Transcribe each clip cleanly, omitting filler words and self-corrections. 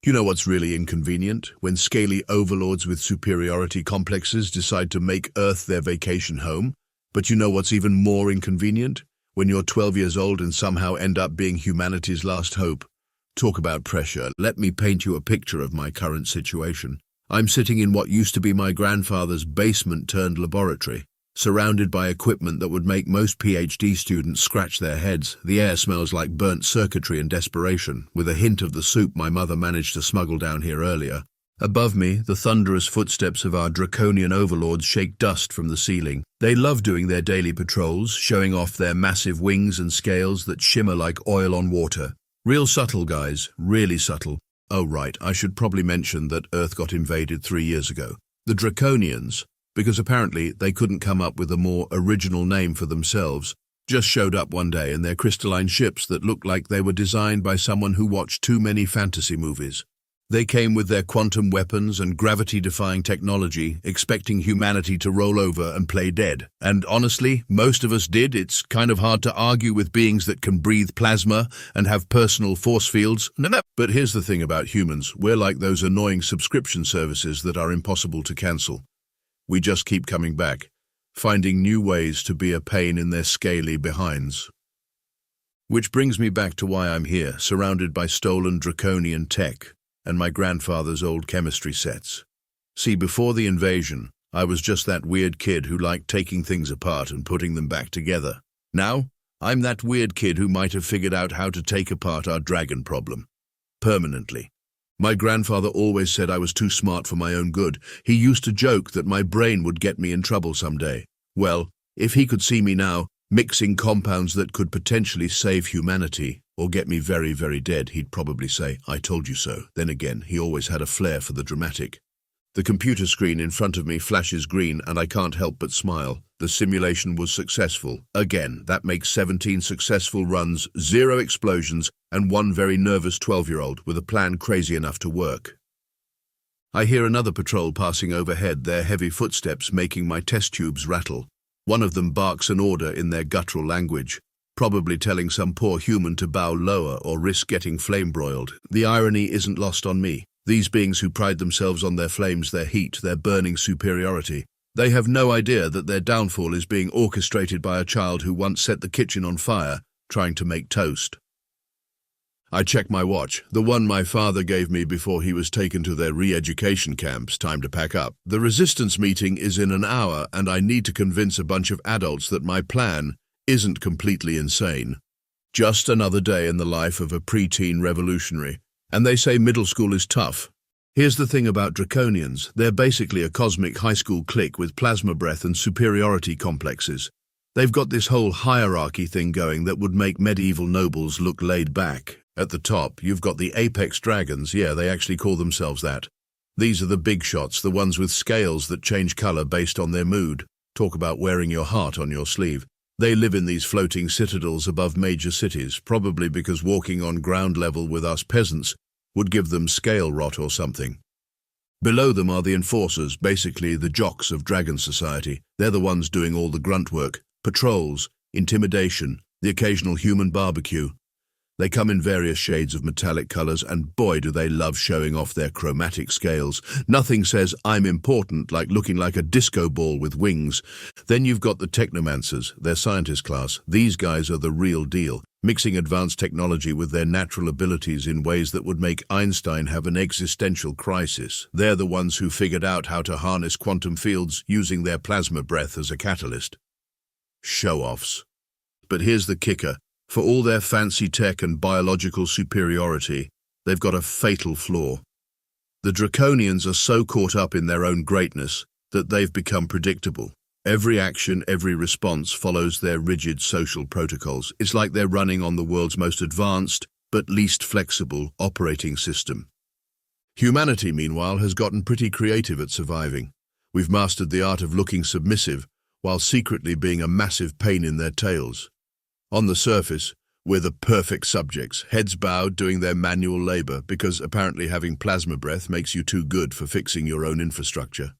You know what's really inconvenient? When scaly overlords with superiority complexes decide to make Earth their vacation home. But you know what's even more inconvenient? When you're 12 years old and somehow end up being humanity's last hope. Talk about pressure. Let me paint you a picture of my current situation. I'm sitting in what used to be my grandfather's basement-turned-laboratory, surrounded by equipment that would make most PhD students scratch their heads. The air smells like burnt circuitry and desperation, with a hint of the soup my mother managed to smuggle down here earlier. Above me, the thunderous footsteps of our draconian overlords shake dust from the ceiling. They love doing their daily patrols, showing off their massive wings and scales that shimmer like oil on water. Real subtle, guys, really subtle. Oh right, I should probably mention that Earth got invaded 3 years ago. The Draconians, because apparently they couldn't come up with a more original name for themselves, just showed up one day in their crystalline ships that looked like they were designed by someone who watched too many fantasy movies. They came with their quantum weapons and gravity-defying technology, expecting humanity to roll over and play dead. And honestly, most of us did. It's kind of hard to argue with beings that can breathe plasma and have personal force fields. But here's the thing about humans. We're like those annoying subscription services that are impossible to cancel. We just keep coming back, finding new ways to be a pain in their scaly behinds. Which brings me back to why I'm here, surrounded by stolen draconian tech and my grandfather's old chemistry sets. See, before the invasion, I was just that weird kid who liked taking things apart and putting them back together. Now, I'm that weird kid who might have figured out how to take apart our dragon problem. Permanently. My grandfather always said I was too smart for my own good. He used to joke that my brain would get me in trouble someday. Well, if he could see me now, mixing compounds that could potentially save humanity, or get me very, very dead, he'd probably say, "I told you so." Then again, he always had a flair for the dramatic. The computer screen in front of me flashes green and I can't help but smile. The simulation was successful. Again, that makes 17 successful runs, 0 explosions, and 1 very nervous 12-year-old with a plan crazy enough to work. I hear another patrol passing overhead, their heavy footsteps making my test tubes rattle. One of them barks an order in their guttural language, probably telling some poor human to bow lower or risk getting flame-broiled. The irony isn't lost on me. These beings who pride themselves on their flames, their heat, their burning superiority, they have no idea that their downfall is being orchestrated by a child who once set the kitchen on fire, trying to make toast. I check my watch, the one my father gave me before he was taken to their re-education camps. Time to pack up. The resistance meeting is in an hour and I need to convince a bunch of adults that my plan isn't completely insane. Just another day in the life of a preteen revolutionary. And they say middle school is tough. Here's the thing about Draconians. They're basically a cosmic high school clique with plasma breath and superiority complexes. They've got this whole hierarchy thing going that would make medieval nobles look laid back. At the top, you've got the apex dragons. Yeah, they actually call themselves that. These are the big shots, the ones with scales that change color based on their mood. Talk about wearing your heart on your sleeve. They live in these floating citadels above major cities, probably because walking on ground level with us peasants would give them scale rot or something. Below them are the enforcers, basically the jocks of Dragon Society. They're the ones doing all the grunt work, patrols, intimidation, the occasional human barbecue. They come in various shades of metallic colors, and boy do they love showing off their chromatic scales. Nothing says I'm important like looking like a disco ball with wings. Then you've got the technomancers, their scientist class. These guys are the real deal, mixing advanced technology with their natural abilities in ways that would make Einstein have an existential crisis. They're the ones who figured out how to harness quantum fields using their plasma breath as a catalyst. Show-offs. But here's the kicker. For all their fancy tech and biological superiority, they've got a fatal flaw. The Draconians are so caught up in their own greatness that they've become predictable. Every action, every response follows their rigid social protocols. It's like they're running on the world's most advanced, but least flexible, operating system. Humanity, meanwhile, has gotten pretty creative at surviving. We've mastered the art of looking submissive, while secretly being a massive pain in their tails. On the surface, we're the perfect subjects, heads bowed doing their manual labor because apparently having plasma breath makes you too good for fixing your own infrastructure.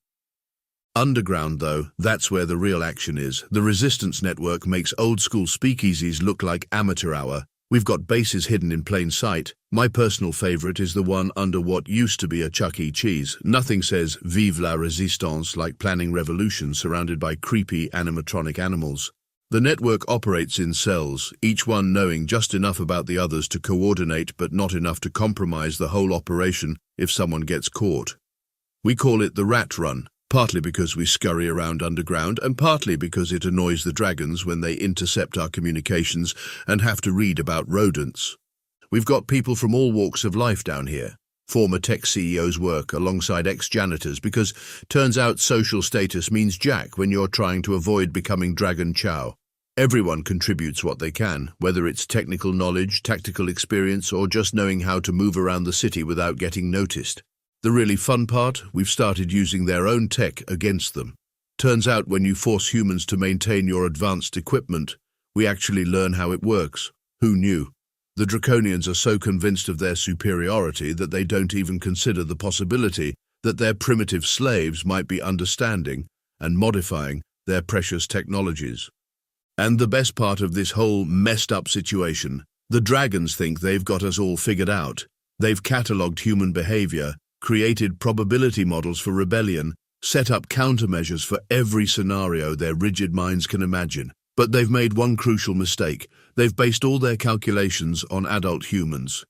Underground, though, that's where the real action is. The resistance network makes old-school speakeasies look like amateur hour, We've got bases hidden in plain sight. My personal favorite is the one under what used to be a Chuck E. Cheese. Nothing says Vive la Resistance like planning revolution surrounded by creepy animatronic animals. The network operates in cells, each one knowing just enough about the others to coordinate but not enough to compromise the whole operation if someone gets caught. We call it the rat run, partly because we scurry around underground and partly because it annoys the dragons when they intercept our communications and have to read about rodents. We've got people from all walks of life down here. Former tech CEOs work alongside ex-janitors because turns out social status means jack when you're trying to avoid becoming dragon chow. Everyone contributes what they can, whether it's technical knowledge, tactical experience, or just knowing how to move around the city without getting noticed. The really fun part, we've started using their own tech against them. Turns out when you force humans to maintain your advanced equipment, we actually learn how it works. Who knew? The Draconians are so convinced of their superiority that they don't even consider the possibility that their primitive slaves might be understanding and modifying their precious technologies. And the best part of this whole messed up situation, the dragons think they've got us all figured out. They've catalogued human behavior, created probability models for rebellion, set up countermeasures for every scenario their rigid minds can imagine. But they've made one crucial mistake. They've based all their calculations on adult humans.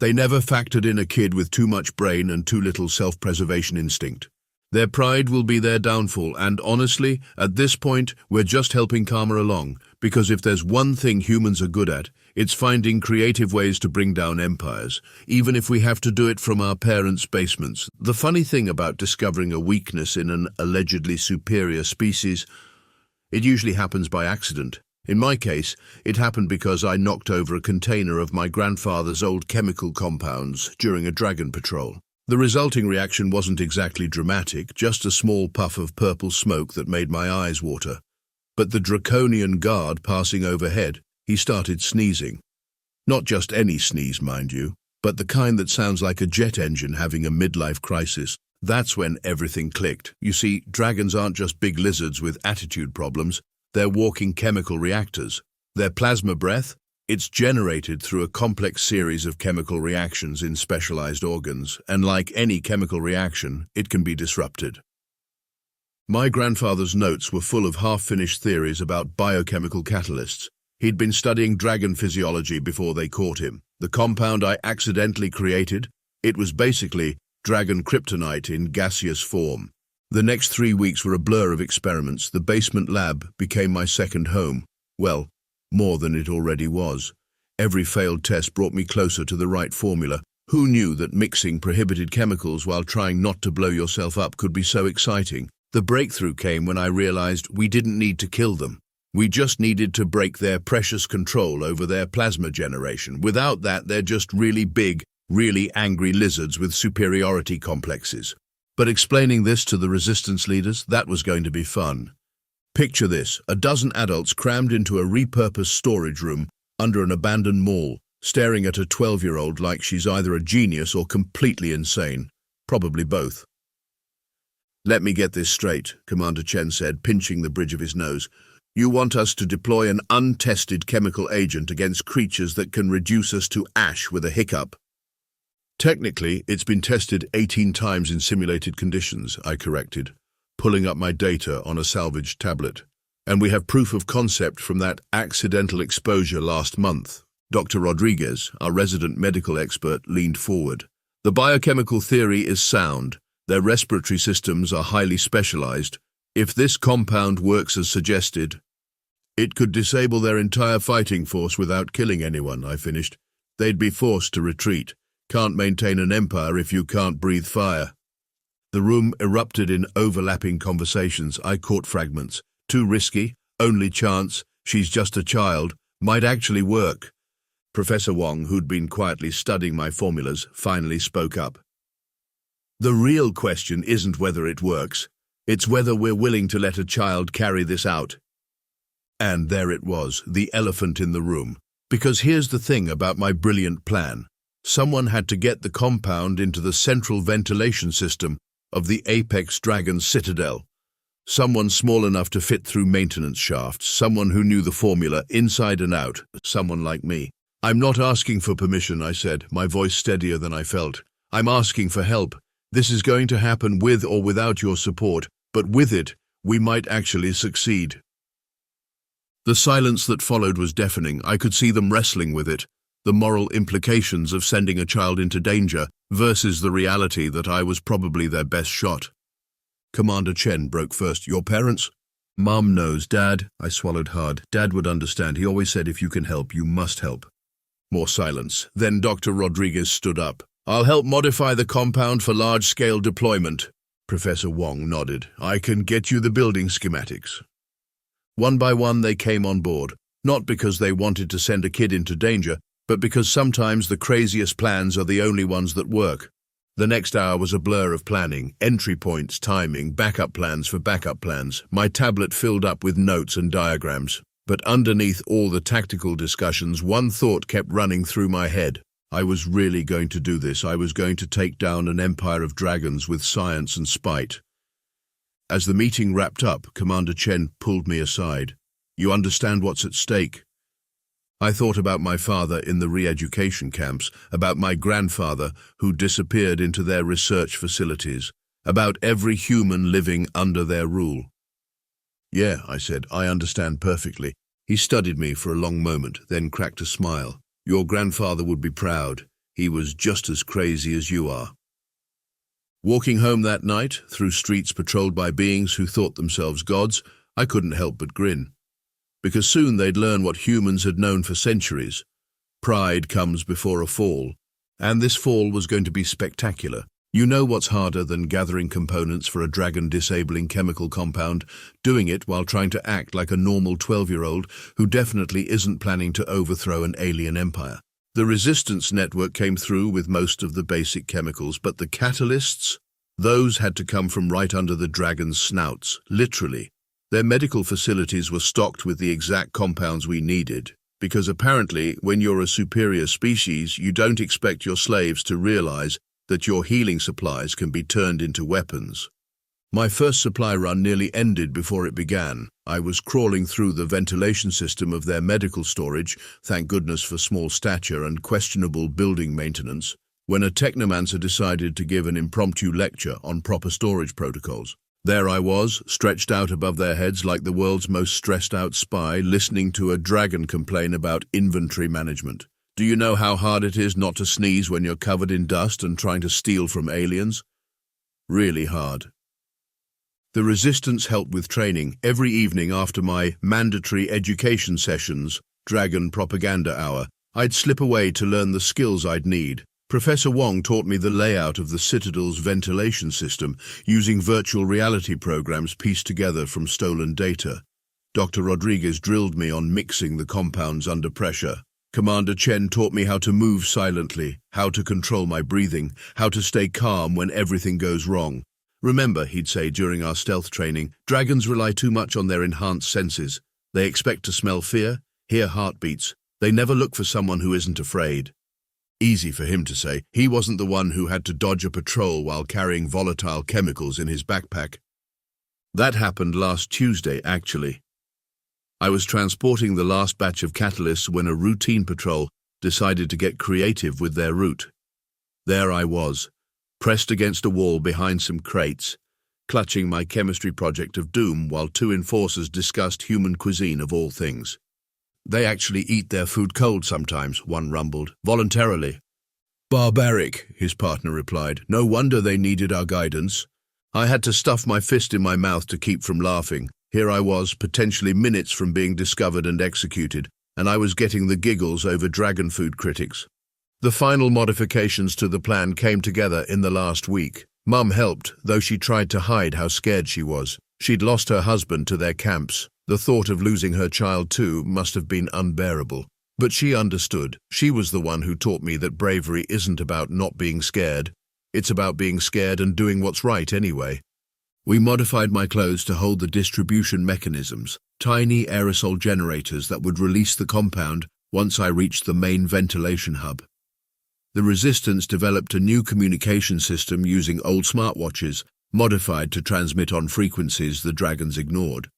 They never factored in a kid with too much brain and too little self-preservation instinct. Their pride will be their downfall, and honestly, at this point, we're just helping Karma along, because if there's one thing humans are good at, it's finding creative ways to bring down empires, even if we have to do it from our parents' basements. The funny thing about discovering a weakness in an allegedly superior species, it usually happens by accident. In my case, it happened because I knocked over a container of my grandfather's old chemical compounds during a dragon patrol. The resulting reaction wasn't exactly dramatic, just a small puff of purple smoke that made my eyes water. But the draconian guard passing overhead, he started sneezing. Not just any sneeze, mind you, but the kind that sounds like a jet engine having a midlife crisis. That's when everything clicked. You see, dragons aren't just big lizards with attitude problems, they're walking chemical reactors. Their plasma breath, it's generated through a complex series of chemical reactions in specialized organs, and like any chemical reaction, it can be disrupted. My grandfather's notes were full of half-finished theories about biochemical catalysts. He'd been studying dragon physiology before they caught him. The compound I accidentally created, it was basically dragon kryptonite in gaseous form. The next 3 weeks were a blur of experiments. The basement lab became my second home. Well, more than it already was. Every failed test brought me closer to the right formula. Who knew that mixing prohibited chemicals while trying not to blow yourself up could be so exciting? The breakthrough came when I realized we didn't need to kill them. We just needed to break their precious control over their plasma generation. Without that, they're just really big, really angry lizards with superiority complexes. But explaining this to the resistance leaders, that was going to be fun. Picture this, a dozen adults crammed into a repurposed storage room under an abandoned mall, staring at a 12-year-old like she's either a genius or completely insane. Probably both. "Let me get this straight," Commander Chen said, pinching the bridge of his nose. "You want us to deploy an untested chemical agent against creatures that can reduce us to ash with a hiccup?" "Technically, it's been tested 18 times in simulated conditions," I corrected, pulling up my data on a salvaged tablet. "And we have proof of concept from that accidental exposure last month." Dr. Rodriguez, our resident medical expert, leaned forward. "The biochemical theory is sound. Their respiratory systems are highly specialized. If this compound works as suggested, it could disable their entire fighting force without killing anyone," I finished. "They'd be forced to retreat. Can't maintain an empire if you can't breathe fire." The room erupted in overlapping conversations. I caught fragments. "Too risky, only chance, she's just a child, might actually work." Professor Wong, who'd been quietly studying my formulas, finally spoke up. "The real question isn't whether it works, it's whether we're willing to let a child carry this out." And there it was, the elephant in the room. Because here's the thing about my brilliant plan. Someone had to get the compound into the central ventilation system of the apex dragon's citadel. Someone small enough to fit through maintenance shafts, someone who knew the formula inside and out, someone like me. I'm not asking for permission, I said, my voice steadier than I felt. I'm asking for help. This is going to happen with or without your support, but with it, we might actually succeed. The silence that followed was deafening. I could see them wrestling with it, the moral implications of sending a child into danger versus the reality that I was probably their best shot. Commander Chen broke first. Your parents? Mom knows. Dad, I swallowed hard. Dad would understand. He always said if you can help, you must help. More silence. Then Dr. Rodriguez stood up. I'll help modify the compound for large-scale deployment. Professor Wong nodded. I can get you the building schematics. One by one they came on board, not because they wanted to send a kid into danger, but because sometimes the craziest plans are the only ones that work. The next hour was a blur of planning, entry points, timing, backup plans for backup plans. My tablet filled up with notes and diagrams. But underneath all the tactical discussions, one thought kept running through my head. I was really going to do this. I was going to take down an empire of dragons with science and spite. As the meeting wrapped up, Commander Chen pulled me aside. You understand what's at stake? I thought about my father in the re-education camps, about my grandfather who disappeared into their research facilities, about every human living under their rule. Yeah, I said, I understand perfectly. He studied me for a long moment, then cracked a smile. Your grandfather would be proud. He was just as crazy as you are. Walking home that night, through streets patrolled by beings who thought themselves gods, I couldn't help but grin. Because soon they'd learn what humans had known for centuries. Pride comes before a fall, and this fall was going to be spectacular. You know what's harder than gathering components for a dragon-disabling chemical compound, doing it while trying to act like a normal 12-year-old who definitely isn't planning to overthrow an alien empire. The resistance network came through with most of the basic chemicals, but the catalysts, those had to come from right under the dragon's snouts, literally. Their medical facilities were stocked with the exact compounds we needed, because apparently when you're a superior species, you don't expect your slaves to realize that your healing supplies can be turned into weapons. My first supply run nearly ended before it began. I was crawling through the ventilation system of their medical storage, thank goodness for small stature and questionable building maintenance, when a technomancer decided to give an impromptu lecture on proper storage protocols. There I was, stretched out above their heads like the world's most stressed-out spy, listening to a dragon complain about inventory management. Do you know how hard it is not to sneeze when you're covered in dust and trying to steal from aliens? Really hard. The resistance helped with training. Every evening after my mandatory education sessions, Dragon Propaganda Hour, I'd slip away to learn the skills I'd need. Professor Wong taught me the layout of the Citadel's ventilation system, using virtual reality programs pieced together from stolen data. Dr. Rodriguez drilled me on mixing the compounds under pressure. Commander Chen taught me how to move silently, how to control my breathing, how to stay calm when everything goes wrong. Remember, he'd say during our stealth training, dragons rely too much on their enhanced senses. They expect to smell fear, hear heartbeats. They never look for someone who isn't afraid. Easy for him to say. He wasn't the one who had to dodge a patrol while carrying volatile chemicals in his backpack. That happened last Tuesday, actually. I was transporting the last batch of catalysts when a routine patrol decided to get creative with their route. There I was, pressed against a wall behind some crates, clutching my chemistry project of doom while two enforcers discussed human cuisine of all things. They actually eat their food cold sometimes, one rumbled, voluntarily. Barbaric, his partner replied. No wonder they needed our guidance. I had to stuff my fist in my mouth to keep from laughing. Here I was, potentially minutes from being discovered and executed, and I was getting the giggles over dragon food critics. The final modifications to the plan came together in the last week. Mum helped, though she tried to hide how scared she was. She'd lost her husband to their camps. The thought of losing her child too must have been unbearable. But she understood. She was the one who taught me that bravery isn't about not being scared. It's about being scared and doing what's right anyway. We modified my clothes to hold the distribution mechanisms, tiny aerosol generators that would release the compound once I reached the main ventilation hub. The resistance developed a new communication system using old smartwatches, modified to transmit on frequencies the dragons ignored.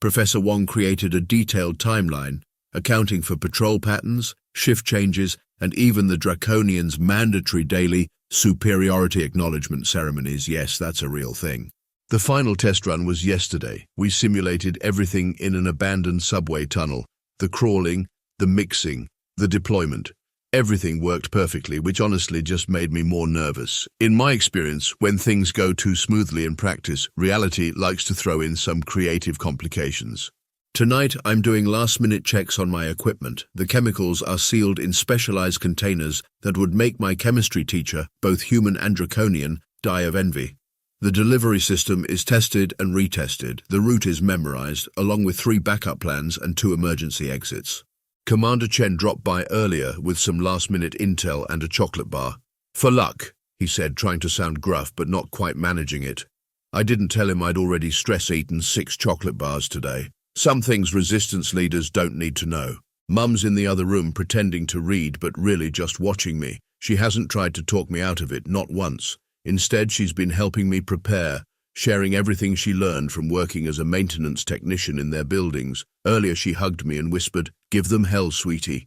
Professor Wong created a detailed timeline, accounting for patrol patterns, shift changes, and even the Draconians' mandatory daily superiority acknowledgement ceremonies. Yes, that's a real thing. The final test run was yesterday. We simulated everything in an abandoned subway tunnel. The crawling, the mixing, the deployment. Everything worked perfectly, which honestly just made me more nervous. In my experience, when things go too smoothly in practice, reality likes to throw in some creative complications. Tonight, I'm doing last-minute checks on my equipment. The chemicals are sealed in specialized containers that would make my chemistry teacher, both human and draconian, die of envy. The delivery system is tested and retested. The route is memorized, along with 3 backup plans and 2 emergency exits. Commander Chen dropped by earlier with some last-minute intel and a chocolate bar. "For luck," he said, trying to sound gruff but not quite managing it. I didn't tell him I'd already stress-eaten 6 chocolate bars today. Some things resistance leaders don't need to know. Mum's in the other room pretending to read but really just watching me. She hasn't tried to talk me out of it, not once. Instead, she's been helping me prepare, sharing everything she learned from working as a maintenance technician in their buildings. Earlier she hugged me and whispered, "Give them hell, sweetie."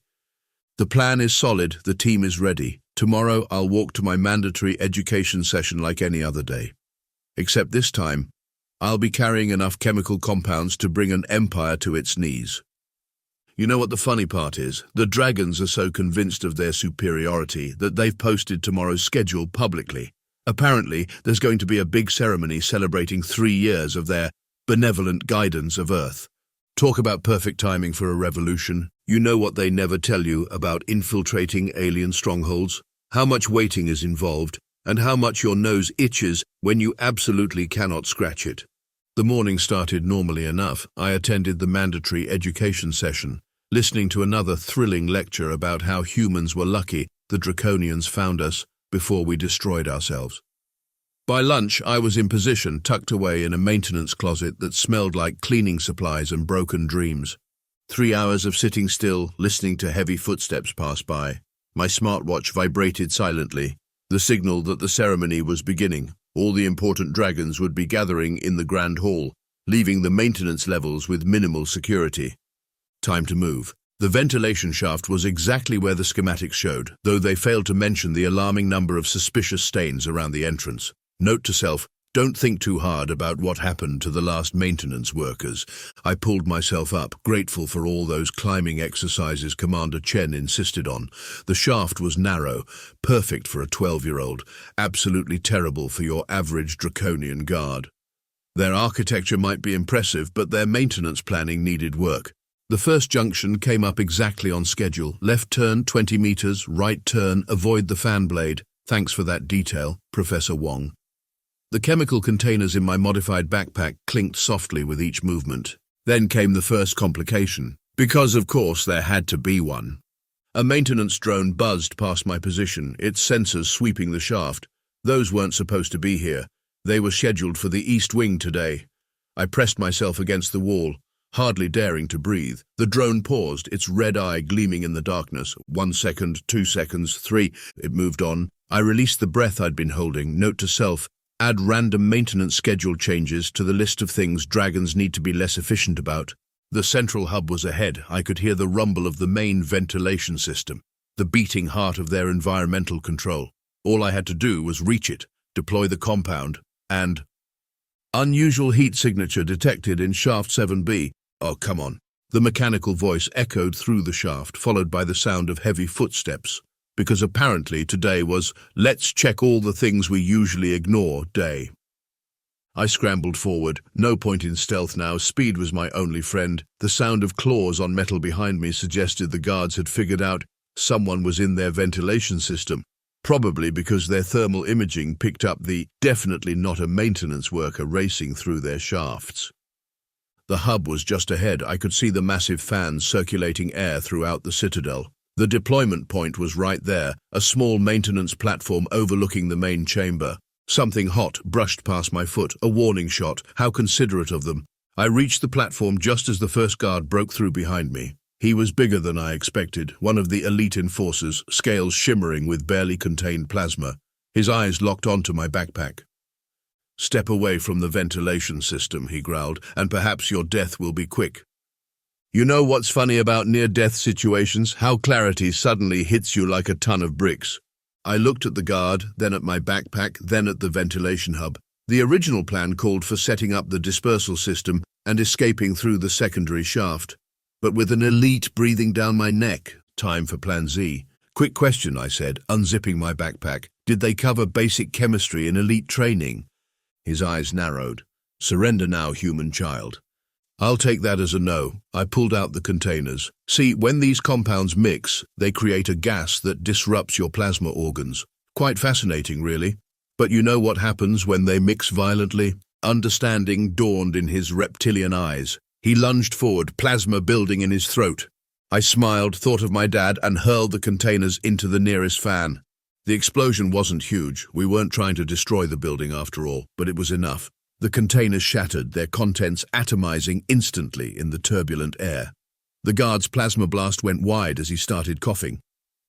The plan is solid, the team is ready. Tomorrow I'll walk to my mandatory education session like any other day. Except this time, I'll be carrying enough chemical compounds to bring an empire to its knees. You know what the funny part is? The dragons are so convinced of their superiority that they've posted tomorrow's schedule publicly. Apparently, there's going to be a big ceremony celebrating 3 years of their benevolent guidance of Earth. Talk about perfect timing for a revolution. You know what they never tell you about infiltrating alien strongholds? How much waiting is involved, and how much your nose itches when you absolutely cannot scratch it. The morning started normally enough. I attended the mandatory education session, listening to another thrilling lecture about how humans were lucky the Draconians found us before we destroyed ourselves. By lunch, I was in position, tucked away in a maintenance closet that smelled like cleaning supplies and broken dreams. 3 hours of sitting still, listening to heavy footsteps pass by. My smartwatch vibrated silently, the signal that the ceremony was beginning. All the important dragons would be gathering in the grand hall, leaving the maintenance levels with minimal security. Time to move. The ventilation shaft was exactly where the schematics showed, though they failed to mention the alarming number of suspicious stains around the entrance. Note to self, don't think too hard about what happened to the last maintenance workers. I pulled myself up, grateful for all those climbing exercises Commander Chen insisted on. The shaft was narrow, perfect for a 12-year-old, absolutely terrible for your average draconian guard. Their architecture might be impressive, but their maintenance planning needed work. The first junction came up exactly on schedule. Left turn 20 meters, right turn, avoid the fan blade. Thanks for that detail, Professor Wong. The chemical containers in my modified backpack clinked softly with each movement. Then came the first complication, because of course there had to be one. A maintenance drone buzzed past my position, its sensors sweeping the shaft. Those weren't supposed to be here. They were scheduled for the east wing today. I pressed myself against the wall, hardly daring to breathe. The drone paused, its red eye gleaming in the darkness. 1 second, 2 seconds, 3. It moved on. I released the breath I'd been holding. Note to self, add random maintenance schedule changes to the list of things dragons need to be less efficient about. The central hub was ahead. I could hear the rumble of the main ventilation system, the beating heart of their environmental control. All I had to do was reach it, deploy the compound, and... Unusual heat signature detected in shaft 7B. Oh, come on. The mechanical voice echoed through the shaft, followed by the sound of heavy footsteps. Because apparently today was, let's check all the things we usually ignore day. I scrambled forward. No point in stealth now. Speed was my only friend. The sound of claws on metal behind me suggested the guards had figured out someone was in their ventilation system. Probably because their thermal imaging picked up the definitely not a maintenance worker racing through their shafts. The hub was just ahead. I could see the massive fans circulating air throughout the citadel. The deployment point was right there, a small maintenance platform overlooking the main chamber. Something hot brushed past my foot, a warning shot. How considerate of them. I reached the platform just as the first guard broke through behind me. He was bigger than I expected, one of the elite enforcers, scales shimmering with barely contained plasma. His eyes locked onto my backpack. "Step away from the ventilation system," he growled, "and perhaps your death will be quick." You know what's funny about near-death situations? How clarity suddenly hits you like a ton of bricks. I looked at the guard, then at my backpack, then at the ventilation hub. The original plan called for setting up the dispersal system and escaping through the secondary shaft. But with an elite breathing down my neck, time for Plan Z. Quick question, I said, unzipping my backpack. Did they cover basic chemistry in elite training? His eyes narrowed. Surrender now, human child. I'll take that as a no. I pulled out the containers. See, when these compounds mix, they create a gas that disrupts your plasma organs. Quite fascinating, really. But you know what happens when they mix violently? Understanding dawned in his reptilian eyes. He lunged forward, plasma building in his throat. I smiled, thought of my dad, and hurled the containers into the nearest fan. The explosion wasn't huge. We weren't trying to destroy the building after all, but it was enough. The containers shattered, their contents atomizing instantly in the turbulent air. The guard's plasma blast went wide as he started coughing.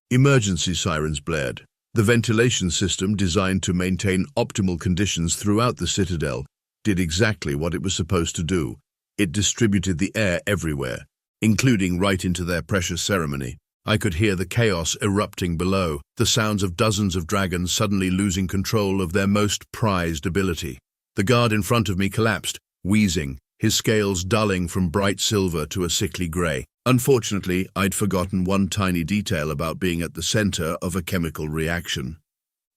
Emergency sirens blared. The ventilation system, designed to maintain optimal conditions throughout the citadel, did exactly what it was supposed to do. It distributed the air everywhere, including right into their precious ceremony. I could hear the chaos erupting below, the sounds of dozens of dragons suddenly losing control of their most prized ability. The guard in front of me collapsed, wheezing, his scales dulling from bright silver to a sickly grey. Unfortunately, I'd forgotten one tiny detail about being at the center of a chemical reaction.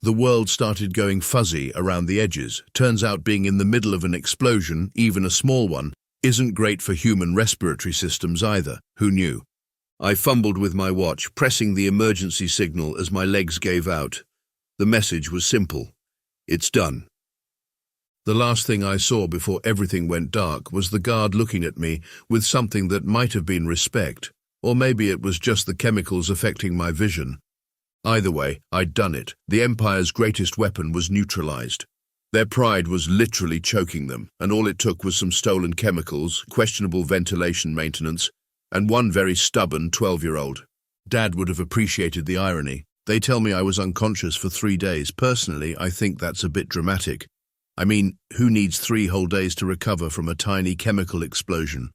The world started going fuzzy around the edges. Turns out being in the middle of an explosion, even a small one, isn't great for human respiratory systems either. Who knew? I fumbled with my watch, pressing the emergency signal as my legs gave out. The message was simple. It's done. The last thing I saw before everything went dark was the guard looking at me with something that might have been respect, or maybe it was just the chemicals affecting my vision. Either way, I'd done it. The Empire's greatest weapon was neutralized. Their pride was literally choking them, and all it took was some stolen chemicals, questionable ventilation maintenance, and one very stubborn 12-year-old. Dad would have appreciated the irony. They tell me I was unconscious for 3 days. Personally, I think that's a bit dramatic. I mean, who needs 3 whole days to recover from a tiny chemical explosion?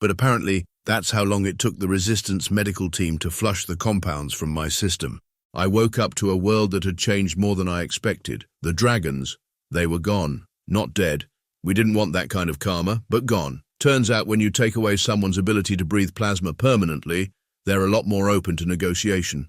But apparently, that's how long it took the Resistance medical team to flush the compounds from my system. I woke up to a world that had changed more than I expected. The dragons, they were gone, not dead. We didn't want that kind of karma, but gone. Turns out when you take away someone's ability to breathe plasma permanently, they're a lot more open to negotiation.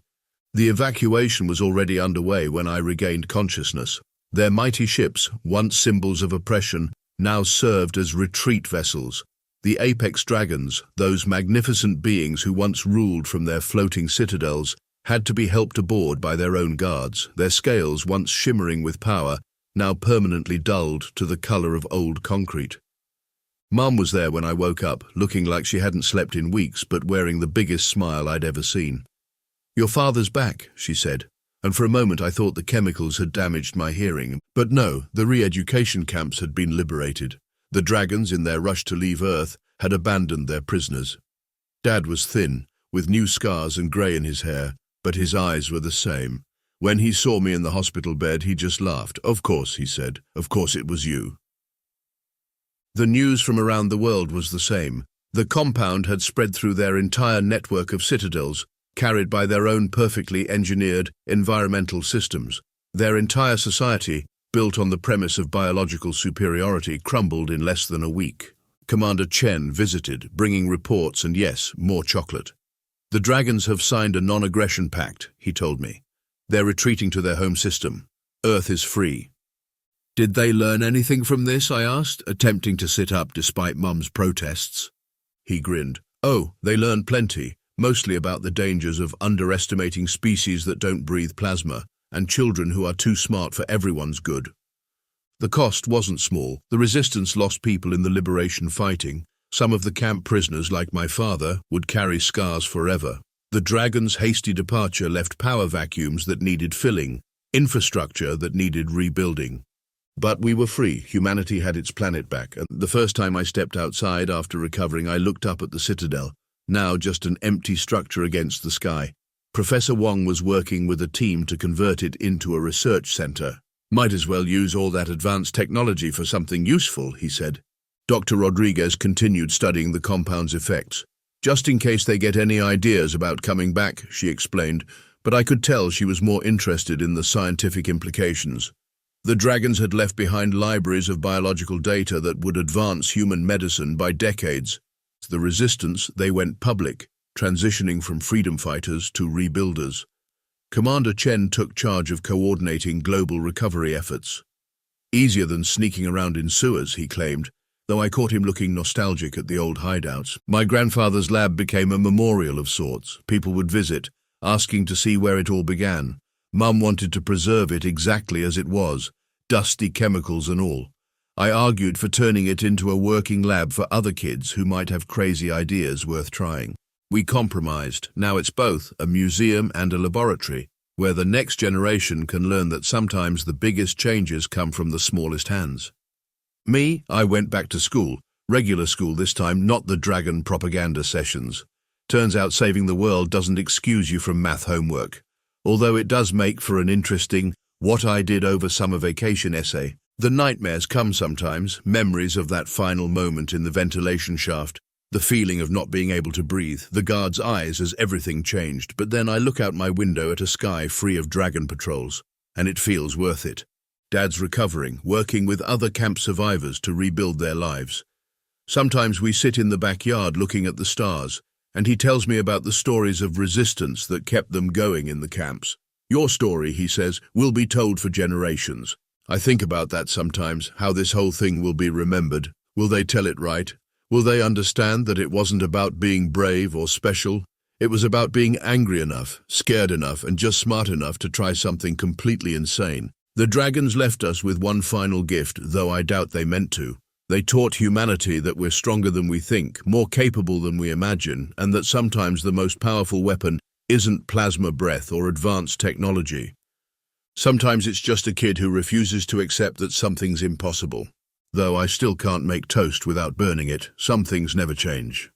The evacuation was already underway when I regained consciousness. Their mighty ships, once symbols of oppression, now served as retreat vessels. The apex dragons, those magnificent beings who once ruled from their floating citadels, had to be helped aboard by their own guards, their scales once shimmering with power, now permanently dulled to the color of old concrete. Mum was there when I woke up, looking like she hadn't slept in weeks, but wearing the biggest smile I'd ever seen. "Your father's back," she said, and for a moment I thought the chemicals had damaged my hearing. But no, the re-education camps had been liberated. The dragons, in their rush to leave Earth, had abandoned their prisoners. Dad was thin, with new scars and grey in his hair, but his eyes were the same. When he saw me in the hospital bed, he just laughed. "Of course," he said. "Of course it was you." The news from around the world was the same. The compound had spread through their entire network of citadels, carried by their own perfectly engineered environmental systems. Their entire society, built on the premise of biological superiority, crumbled in less than a week. Commander Chen visited, bringing reports and, yes, more chocolate. "The dragons have signed a non-aggression pact," he told me. "They're retreating to their home system. Earth is free." "Did they learn anything from this?" I asked, attempting to sit up despite Mum's protests. He grinned. "Oh, they learned plenty. Mostly about the dangers of underestimating species that don't breathe plasma, and children who are too smart for everyone's good. The cost wasn't small. The Resistance lost people in the liberation fighting. Some of the camp prisoners, like my father, would carry scars forever. The dragons' hasty departure left power vacuums that needed filling, infrastructure that needed rebuilding. But we were free. Humanity had its planet back, and the first time I stepped outside after recovering, I looked up at the citadel. Now just an empty structure against the sky. Professor Wong was working with a team to convert it into a research center. "Might as well use all that advanced technology for something useful," he said. Dr. Rodriguez continued studying the compound's effects. Just in case they get any ideas about coming back, she explained, but I could tell she was more interested in the scientific implications. The dragons had left behind libraries of biological data that would advance human medicine by decades. The resistance, they went public, transitioning from freedom fighters to rebuilders. Commander Chen took charge of coordinating global recovery efforts. Easier than sneaking around in sewers, he claimed, though I caught him looking nostalgic at the old hideouts. My grandfather's lab became a memorial of sorts. People would visit, asking to see where it all began. Mum wanted to preserve it exactly as it was, dusty chemicals and all. I argued for turning it into a working lab for other kids who might have crazy ideas worth trying. We compromised. Now it's both a museum and a laboratory, where the next generation can learn that sometimes the biggest changes come from the smallest hands. Me, I went back to school, regular school this time, not the dragon propaganda sessions. Turns out saving the world doesn't excuse you from math homework, although it does make for an interesting what I did over summer vacation essay. The nightmares come sometimes, memories of that final moment in the ventilation shaft, the feeling of not being able to breathe, the guard's eyes as everything changed, but then I look out my window at a sky free of dragon patrols, and it feels worth it. Dad's recovering, working with other camp survivors to rebuild their lives. Sometimes we sit in the backyard looking at the stars, and he tells me about the stories of resistance that kept them going in the camps. Your story, he says, will be told for generations. I think about that sometimes, how this whole thing will be remembered. Will they tell it right? Will they understand that it wasn't about being brave or special? It was about being angry enough, scared enough, and just smart enough to try something completely insane. The dragons left us with one final gift, though I doubt they meant to. They taught humanity that we're stronger than we think, more capable than we imagine, and that sometimes the most powerful weapon isn't plasma breath or advanced technology. Sometimes it's just a kid who refuses to accept that something's impossible. Though I still can't make toast without burning it, some things never change.